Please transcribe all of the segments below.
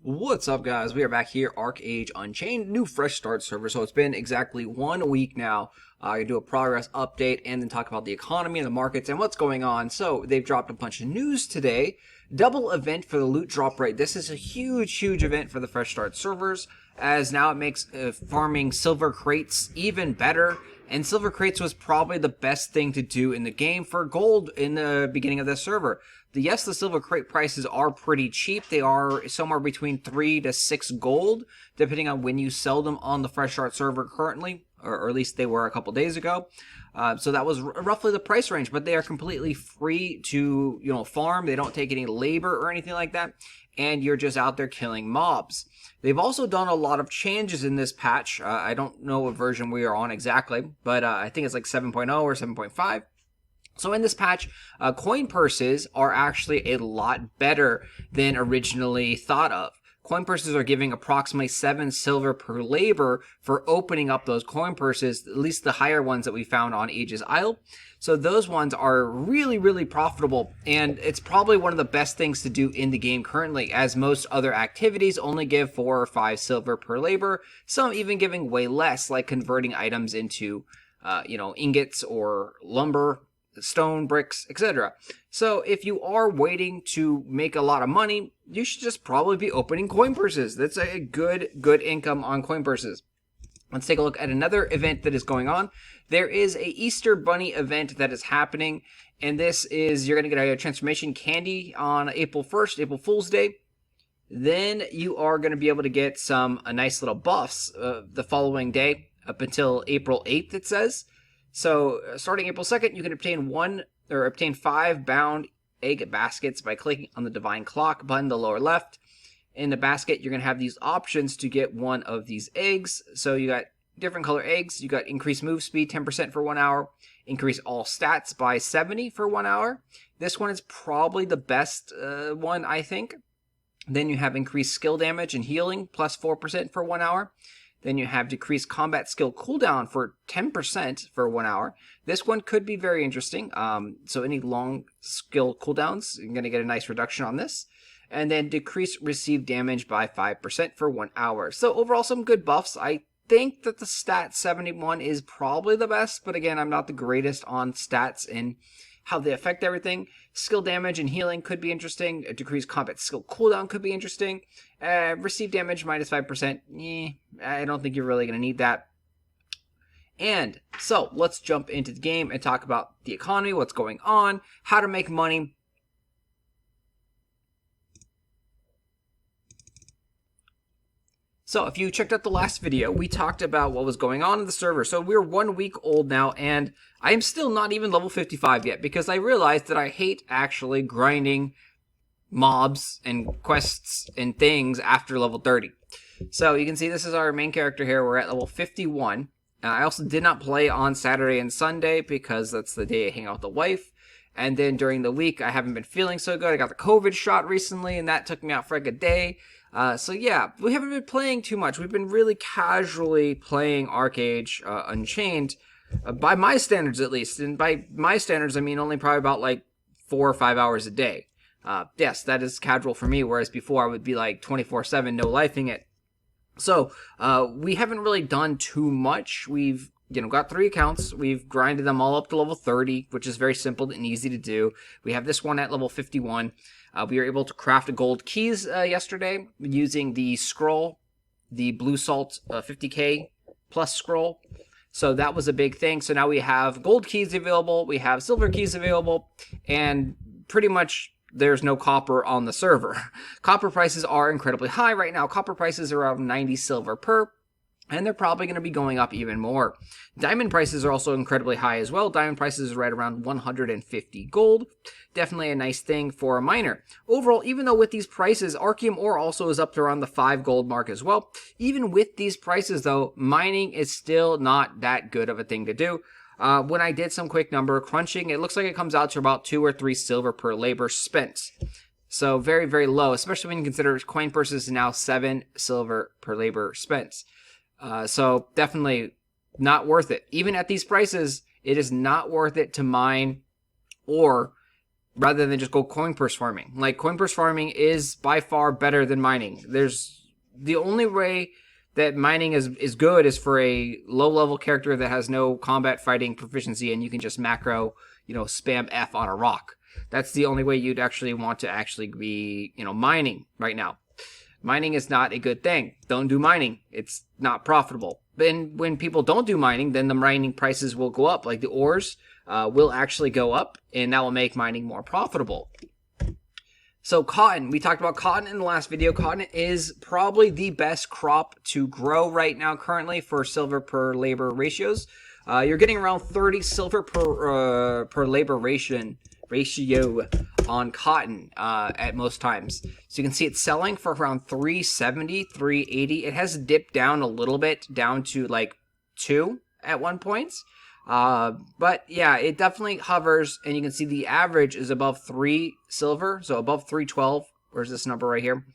What's up, guys? We are back here, Archeage Unchained, new fresh start server. So it's been exactly 1 week now. I do a progress update and then talk about the economy and the markets and what's going on. So they've dropped a bunch of news today. Double event for the loot drop rate. This is a huge event for the fresh start servers, as now it makes farming silver crates even better. And silver crates was probably the best thing to do in the game for gold in the beginning of the server. Yes, the silver crate prices are pretty cheap. They are somewhere between 3 to 6 gold, depending on when you sell them on the Fresh Start server currently, or at least they were a couple days ago. So that was roughly the price range, but they are completely free to, farm. They don't take any labor or anything like that, and you're just out there killing mobs. They've also done a lot of changes in this patch. I don't know what version we are on exactly, but I think it's like 7.0 or 7.5. So in this patch, coin purses are actually a lot better than originally thought of. Coin purses are giving approximately 7 silver per labor for opening up those coin purses, at least the higher ones that we found on Aegis Isle. So those ones are really profitable, and it's probably one of the best things to do in the game currently, as most other activities only give 4 or 5 silver per labor, some even giving way less, like converting items into, ingots or lumber, stone, bricks, etc. So if you are waiting to make a lot of money, you should just probably be opening coin purses. That's a good income on coin purses. Let's take a look at another event that is going on. There is a Easter Bunny event that is happening, and this is, you're going to get a transformation candy on April 1st, April Fool's Day. Then you are going to be able to get some nice little buffs the following day up until April 8th, it says. So, starting April 2nd, you can obtain 5 bound egg baskets by clicking on the Divine Clock button in the lower left. In the basket, you're going to have these options to get one of these eggs. So, you got different color eggs. You got increased move speed 10% for 1 hour, increase all stats by 70 for 1 hour. This one is probably the best one, I think. Then you have increased skill damage and healing plus 4% for 1 hour. Then you have decreased combat skill cooldown for 10% for 1 hour. This one could be very interesting. So any long skill cooldowns, you're going to get a nice reduction on this. And then decreased received damage by 5% for 1 hour. So overall, some good buffs. I think that the stat 71 is probably the best, but again, I'm not the greatest on stats and how they affect everything. Skill damage and healing could be interesting. A decreased combat skill cooldown could be interesting. Receive damage minus 5%. I don't think you're really going to need that. And so let's jump into the game and talk about the economy, what's going on, how to make money. So if you checked out the last video, we talked about what was going on in the server. So we're 1 week old now, and I am still not even level 55 yet, because I realized that I hate actually grinding mobs and quests and things after level 30. So you can see this is our main character here. We're at level 51. I also did not play on Saturday and Sunday because that's the day I hang out with the wife. And then during the week, I haven't been feeling so good. I got the COVID shot recently, and that took me out for like a day. So yeah, we haven't been playing too much. We've been really casually playing Archeage Unchained, by my standards at least. And by my standards, I mean only probably about like 4 or 5 hours a day. Yes, that is casual for me, whereas before I would be like 24/7, no lifing it. So we haven't really done too much. We've got 3 accounts. We've grinded them all up to level 30, which is very simple and easy to do. We have this one at level 51. We were able to craft gold keys yesterday using the scroll, the blue salt 50k plus scroll. So that was a big thing. So now we have gold keys available, we have silver keys available, and pretty much there's no copper on the server. Copper prices are incredibly high right now. Copper prices are around 90 silver per, and they're probably going to be going up even more. Diamond prices are also incredibly high as well. Diamond prices are right around 150 gold. Definitely a nice thing for a miner. Overall, even though with these prices, Archeum ore also is up to around the 5 gold mark as well. Even with these prices though, mining is still not that good of a thing to do. When I did some quick number crunching, it looks like it comes out to about 2 or 3 silver per labor spent. So very low, especially when you consider coin purses now 7 silver per labor spent. So definitely not worth it. Even at these prices, it is not worth it to mine or rather than just go coin purse farming. Like, coin purse farming is by far better than mining. There's the only way that mining is good is for a low level character that has no combat fighting proficiency and you can just macro, spam F on a rock. That's the only way you'd actually want to actually be, mining right now. Mining is not a good thing. Don't do mining. It's not profitable. Then when people don't do mining, then the mining prices will go up. Like the ores will actually go up, and that will make mining more profitable. So cotton, we talked about cotton in the last video. Cotton is probably the best crop to grow right now currently for silver per labor ratios. You're getting around 30 silver per labor ratio on cotton at most times. So you can see it's selling for around 370, 380. It has dipped down a little bit, down to like 2 at one point. But yeah, it definitely hovers, and you can see the average is above 3 silver, so above 312. Where's this number right here?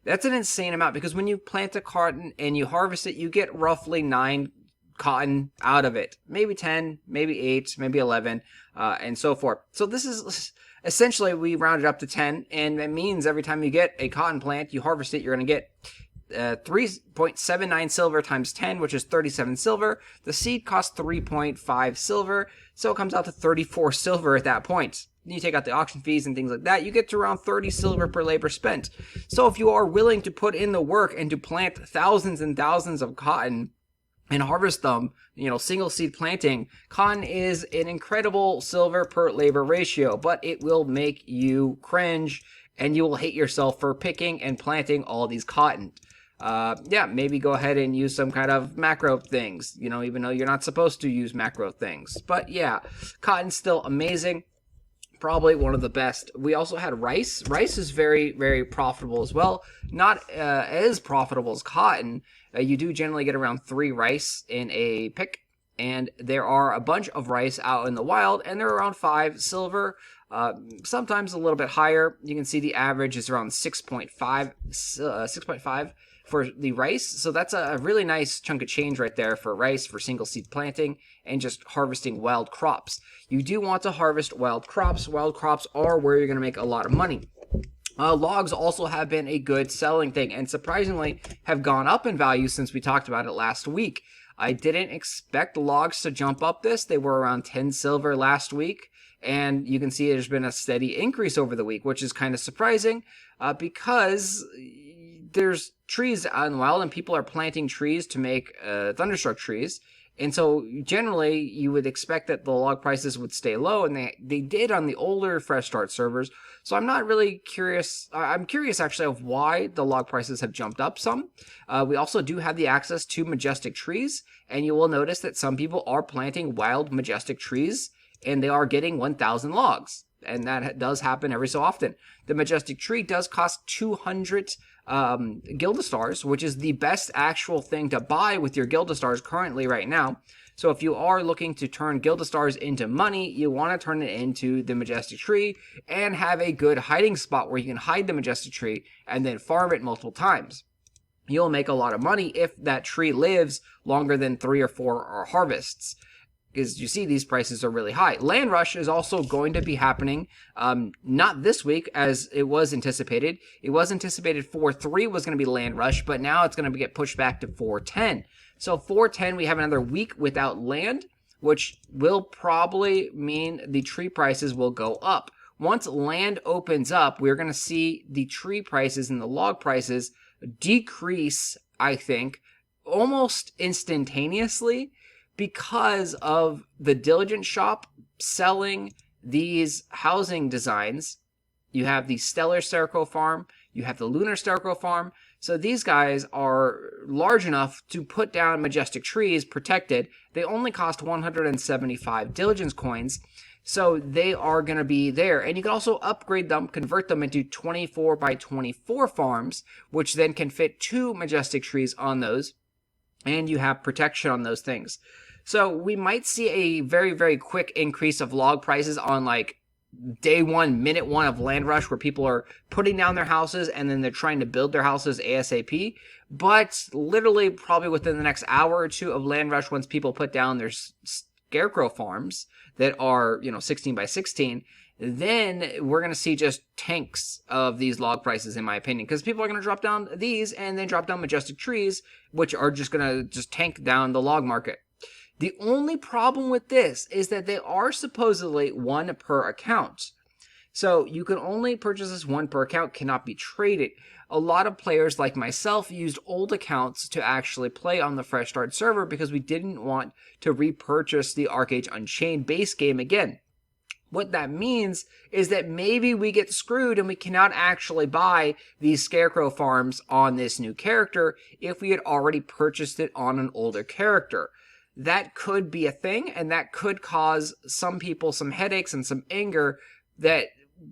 That's an insane amount, because when you plant a cotton and you harvest it, you get roughly 9 cotton out of it. Maybe 10, maybe 8, maybe 11, and so forth. So this is essentially, we rounded up to 10, and it means every time you get a cotton plant, you harvest it, you're going to get 3.79 silver times 10, which is 37 silver. The seed costs 3.5 silver, so it comes out to 34 silver at that point. You take out the auction fees and things like that, you get to around 30 silver per labor spent. So if you are willing to put in the work and to plant thousands and thousands of cotton and harvest them, single seed planting, cotton is an incredible silver per labor ratio, but it will make you cringe and you will hate yourself for picking and planting all these cotton. Maybe go ahead and use some kind of macro things, even though you're not supposed to use macro things. But yeah, cotton's still amazing. Probably one of the best. We also had rice. Rice is very, very profitable as well. Not as profitable as cotton. You do generally get around 3 rice in a pick. And there are a bunch of rice out in the wild, and they're around 5 silver. Sometimes a little bit higher. You can see the average is around 6.5 for the rice. So that's a really nice chunk of change right there for rice, for single seed planting, and just harvesting wild crops. You do want to harvest wild crops. Wild crops are where you're going to make a lot of money. Logs also have been a good selling thing, and surprisingly have gone up in value since we talked about it last week. I didn't expect logs to jump up this. They were around 10 silver last week, and you can see there's been a steady increase over the week, which is kind of surprising because there's trees out in the wild and people are planting trees to make thunderstruck trees. And so generally you would expect that the log prices would stay low, and they did on the older fresh start servers. So I'm not really curious. I'm curious actually of why the log prices have jumped up some. We also do have the access to majestic trees, and you will notice that some people are planting wild majestic trees and they are getting 1,000 logs. And that does happen every so often. The majestic tree does cost 200 gilda stars, which is the best actual thing to buy with your gilda stars currently right now. So if you are looking to turn gilda stars into money, you want to turn it into the majestic tree and have a good hiding spot where you can hide the majestic tree and then farm it multiple times. You'll make a lot of money if that tree lives longer than 3 or 4 harvests. Because you see these prices are really high. Land Rush is also going to be happening, not this week as it was anticipated. It was anticipated 4.3 was going to be Land Rush, but now it's going to get pushed back to 4.10. So 4.10, we have another week without land, which will probably mean the tree prices will go up. Once land opens up, we're going to see the tree prices and the log prices decrease, I think, almost instantaneously, because of the Diligence shop selling these housing designs. You have the Stellar Sterco farm, you have the Lunar Sterco farm. So these guys are large enough to put down majestic trees protected. They only cost 175 Diligence coins. So they are going to be there. And you can also upgrade them, convert them into 24 by 24 farms, which then can fit 2 majestic trees on those. And you have protection on those things. So we might see a very, very quick increase of log prices on like day 1, minute 1 of Land Rush, where people are putting down their houses and then they're trying to build their houses ASAP. But literally probably within the next hour or 2 of Land Rush, once people put down their scarecrow farms that are, 16 by 16, then we're going to see just tanks of these log prices, in my opinion, because people are going to drop down these and then drop down majestic trees, which are just going to just tank down the log market. The only problem with this is that they are supposedly one per account. So you can only purchase this one per account, cannot be traded. A lot of players like myself used old accounts to actually play on the Fresh Start server because we didn't want to repurchase the Archeage Unchained base game again. What that means is that maybe we get screwed and we cannot actually buy these scarecrow farms on this new character if we had already purchased it on an older character. That could be a thing, and that could cause some people some headaches and some anger that,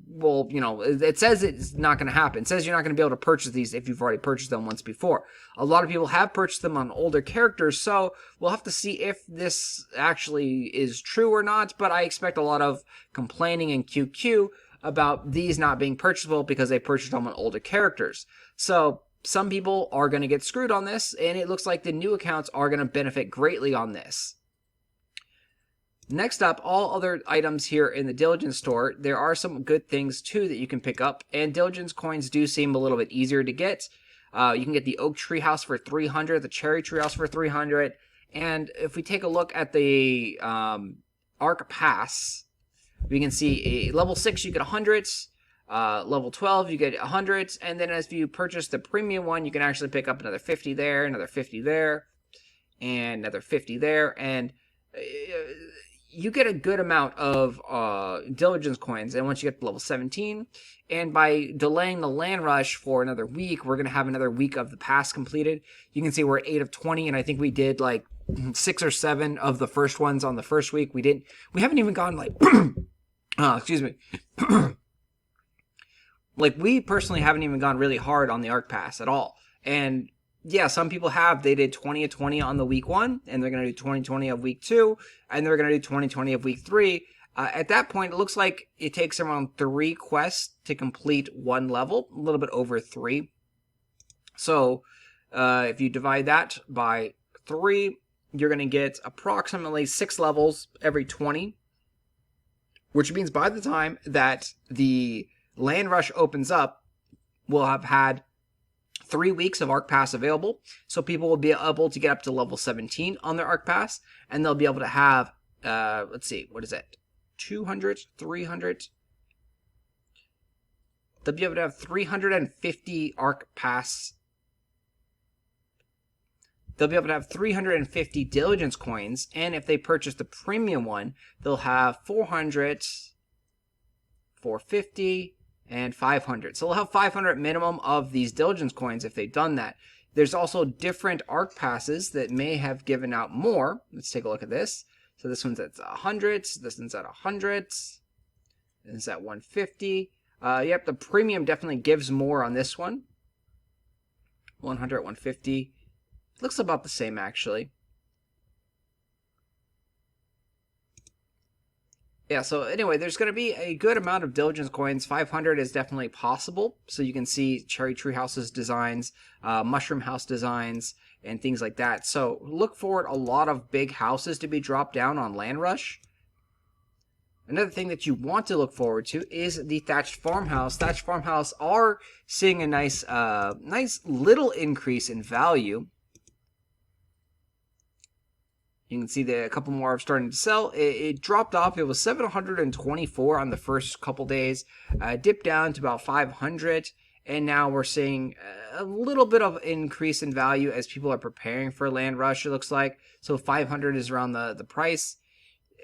well, you know, it says it's not going to happen. It says you're not going to be able to purchase these if you've already purchased them once before. A lot of people have purchased them on older characters, so we'll have to see if this actually is true or not, but I expect a lot of complaining in QQ about these not being purchasable because they purchased them on older characters. So some people are going to get screwed on this, and it looks like the new accounts are going to benefit greatly on this. Next up, all other items here in the Diligence store, there are some good things too that you can pick up, and Diligence coins do seem a little bit easier to get. You can get the Oak Treehouse for 300, the Cherry Treehouse for 300, and if we take a look at the Archepass, we can see level 6 you get 100, level 12 you get 100, and then as you purchase the premium one, you can actually pick up another 50 there, another 50 there, and another 50 there, and you get a good amount of Diligence coins, and once you get to level 17, and by delaying the land rush for another week, we're going to have another week of the pass completed. You can see we're at 8 of 20, and I think we did like 6 or 7 of the first ones on the first week. We haven't even gone like, excuse me. Like, we personally haven't even gone really hard on the Archepass at all. And yeah, some people have. They did 20 of 20 on the week 1, and they're going to do 20 of week 2, and they're going to do 20 of week 3. At that point, it looks like it takes around 3 quests to complete 1 level, a little bit over 3. So if you divide that by 3, you're going to get approximately 6 levels every 20, which means by the time that the land rush opens up, we'll have had 3 weeks of Archepass available, so people will be able to get up to level 17 on their Archepass, and they'll be able to have, let's see, what is it, 200, 300? They'll be able to have 350 Archepass. They'll be able to have 350 Diligence coins, and if they purchase the premium one, they'll have 400, 450, and 500. So they'll have 500 minimum of these Diligence coins if they've done that. There's also different Archepasses that may have given out more. Let's take a look at this. So this one's at 100, this one's at 100, this is at 150. Yep, the premium definitely gives more on this one. 100, 150. Looks about the same, actually. Yeah, so anyway, there's going to be a good amount of Diligence coins. 500 is definitely possible. So you can see Cherry Tree House's designs, Mushroom House designs, and things like that. So look forward a lot of big houses to be dropped down on Land Rush. Another thing that you want to look forward to is the Thatched Farmhouse. Thatched Farmhouse are seeing a nice little increase in value. You can see that a couple more are starting to sell. It dropped off. It was 724 on the first couple days. Dipped down to about 500. And now we're seeing a little bit of increase in value as people are preparing for Land Rush, it looks like. So 500 is around the price.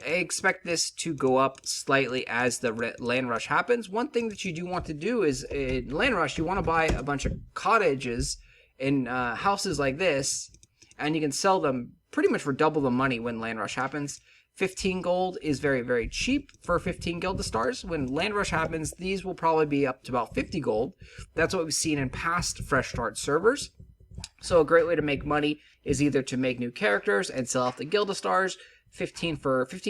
I expect this to go up slightly as the Land Rush happens. One thing that you do want to do is, in Land Rush, you want to buy a bunch of cottages in houses like this. And you can sell them pretty much for double the money when Land Rush happens. 15 gold is very, very cheap for 15 Gilda stars. When Land Rush happens, these will probably be up to about 50 gold. That's what we've seen in past Fresh Start servers. So a great way to make money is either to make new characters and sell off the Gilda stars. 15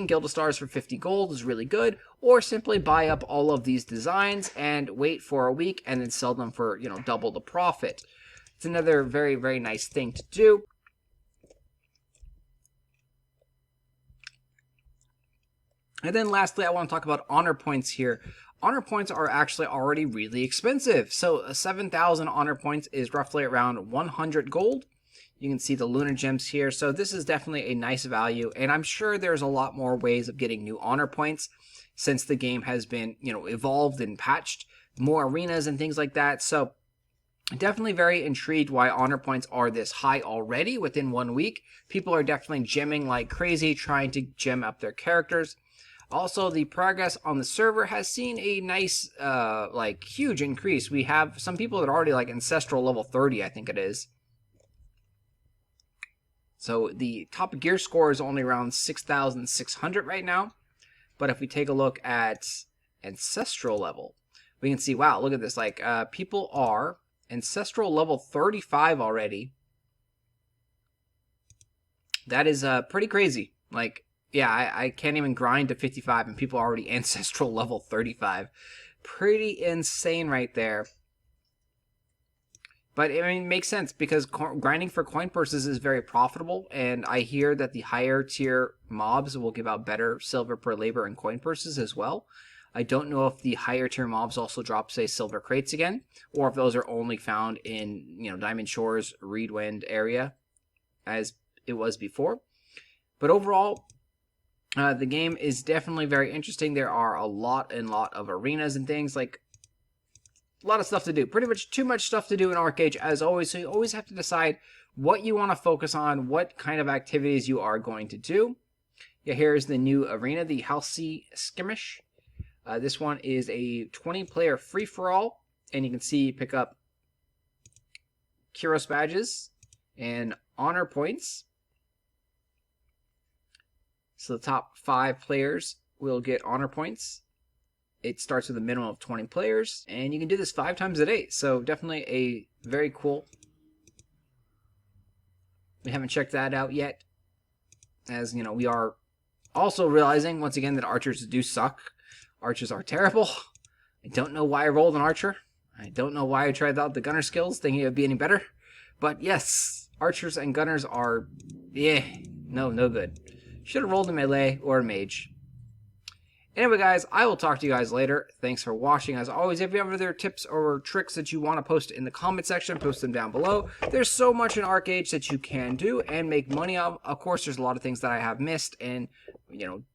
Gilda stars for 50 gold is really good. Or simply buy up all of these designs and wait for a week and then sell them for, double the profit. It's another very, very nice thing to do. And then lastly, I want to talk about honor points here. Honor points are actually already really expensive. So 7,000 honor points is roughly around 100 gold. You can see the lunar gems here. So this is definitely a nice value. And I'm sure there's a lot more ways of getting new honor points since the game has been, evolved and patched, more arenas and things like that. So definitely very intrigued why honor points are this high already within 1 week. People are definitely gemming like crazy, trying to gem up their characters. Also, the progress on the server has seen a nice, huge increase. We have some people that are already like ancestral level 30, I think it is. So the top gear score is only around 6,600 right now. But if we take a look at ancestral level, we can see, wow, look at this. Like, people are ancestral level 35 already. That is pretty crazy. Like, yeah, I can't even grind to 55 and people are already ancestral level 35. Pretty insane right there. But, I mean, it makes sense because grinding for coin purses is very profitable. And I hear that the higher tier mobs will give out better silver per labor and coin purses as well. I don't know if the higher tier mobs also drop, say, silver crates again. Or if those are only found in, Diamond Shores, Reedwind area as it was before. But overall, the game is definitely very interesting. There are a lot of arenas and things, like a lot of stuff to do. Pretty much too much stuff to do in Archeage as always, so you always have to decide what you want to focus on, what kind of activities you are going to do. Yeah, here's the new arena, the Halsey Skirmish. This one is a 20-player free-for-all, and you can see you pick up Kyros badges and honor points. So the top 5 players will get honor points. It starts with a minimum of 20 players, and you can do this 5 times a day. So definitely a very cool. We haven't checked that out yet, as we are also realizing once again that archers do suck. Archers are terrible. I don't know why I rolled an archer. I don't know why I tried out the gunner skills thinking it would be any better. But yes, archers and gunners are, no good. Should have rolled a melee or a mage. Anyway, guys, I will talk to you guys later. Thanks for watching. As always, if you have other tips or tricks that you want to post in the comment section, post them down below. There's so much in Archeage that you can do and make money of. Of course, there's a lot of things that I have missed and,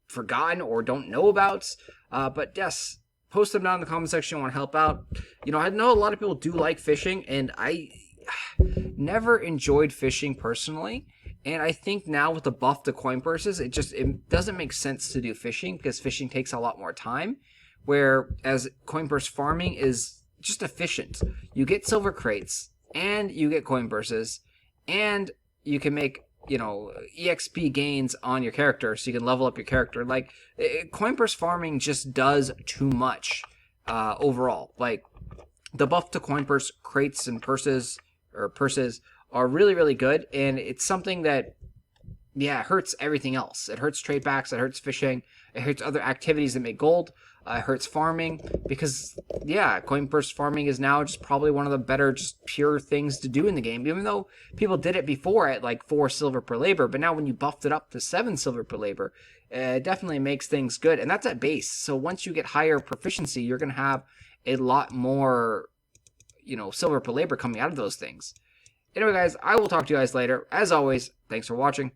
forgotten or don't know about. But yes, post them down in the comment section. I want to help out. I know a lot of people do like fishing, and I never enjoyed fishing personally. And I think now with the buff to coin purses, it doesn't make sense to do fishing because fishing takes a lot more time. Whereas coin purse farming is just efficient. You get silver crates and you get coin purses and you can make, EXP gains on your character so you can level up your character. Like, coin purse farming just does too much overall. Like, the buff to coin purse crates and purses are really, really good, and it's something that, hurts everything else. It hurts trade backs, it hurts fishing, it hurts other activities that make gold, it hurts farming, because, coin purse farming is now just probably one of the better, just pure things to do in the game, even though people did it before at, like, 4 silver per labor, but now when you buffed it up to 7 silver per labor, it definitely makes things good, and that's at base, so once you get higher proficiency, you're going to have a lot more, silver per labor coming out of those things. Anyway, guys, I will talk to you guys later. As always, thanks for watching.